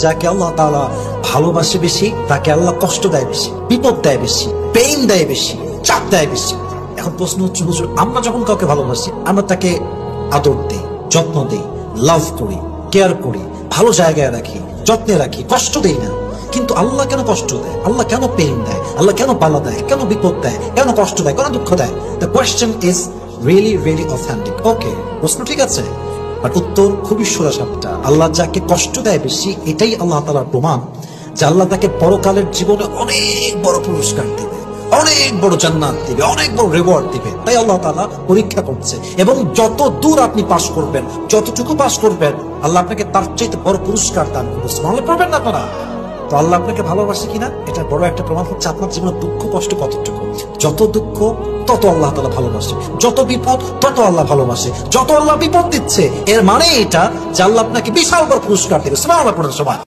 যাকে আল্লাহ তাআলা ভালোবাসে বেশি তাকে আল্লাহ কষ্ট দেয় বেশি, বিপদ দেয় বেশি, পেইন দেয় বেশি, চাপ দেয় বেশি। এখন প্রশ্ন হচ্ছে, হুজুর আমরা যখন কাউকে ভালোবাসি আমরা তাকে আদর দিই, যত্ন দিই, লাভ করি, কেয়ার করি, ভালো জায়গায় রাখি, যত্নে রাখি, কষ্ট দেই না। কিন্তু আল্লাহ কেন কষ্ট দেয়? আল্লাহ কেন পেইন দেয়? আল্লাহ কেন বালা দেয়? কেন বিপদ দেয়? কেন কষ্ট দেয়? কেন দুঃখ দেয়? The question is really authentic. Okay, প্রশ্ন ঠিক আছে, বাট উত্তর খুবই সোজাসাপটা। আল্লাহ যাকে কষ্ট দেয় বেশি, এটাই আল্লাহ তাআলার প্রমাণ যে আল্লাহ তাকে পরকালের জীবনে অনেক বড় পুরস্কার দিবে, অনেক বড় জান্নাত দিবে, অনেক বড় রিওয়ার্ড দিবে। তাই আল্লাহ তাআলা পরীক্ষা করছে, এবং যত দূর আপনি পাস করবেন, যতটুকু পাস করবেন, আল্লাহ আপনাকে তার চাইতে বড় পুরস্কার দান করবে। সুবহানাল্লাহ পড়বেন না আপনারা? তো আল্লাহ আপনাকে ভালোবাসে কিনা এটা বড় একটা প্রমাণ হচ্ছে আপনার জীবনে দুঃখ কষ্ট কতটুকু। যত দুঃখ তত আল্লাহ তাআলা ভালোবাসে, যত বিপদ তত আল্লাহ ভালোবাসে। যত আল্লাহ বিপদ দিচ্ছে এর মানে এটা যে আল্লাহ আপনাকে বিশাল বড় পুরস্কার দেবে। সুবহানাল্লাহ পড়েন সবাই।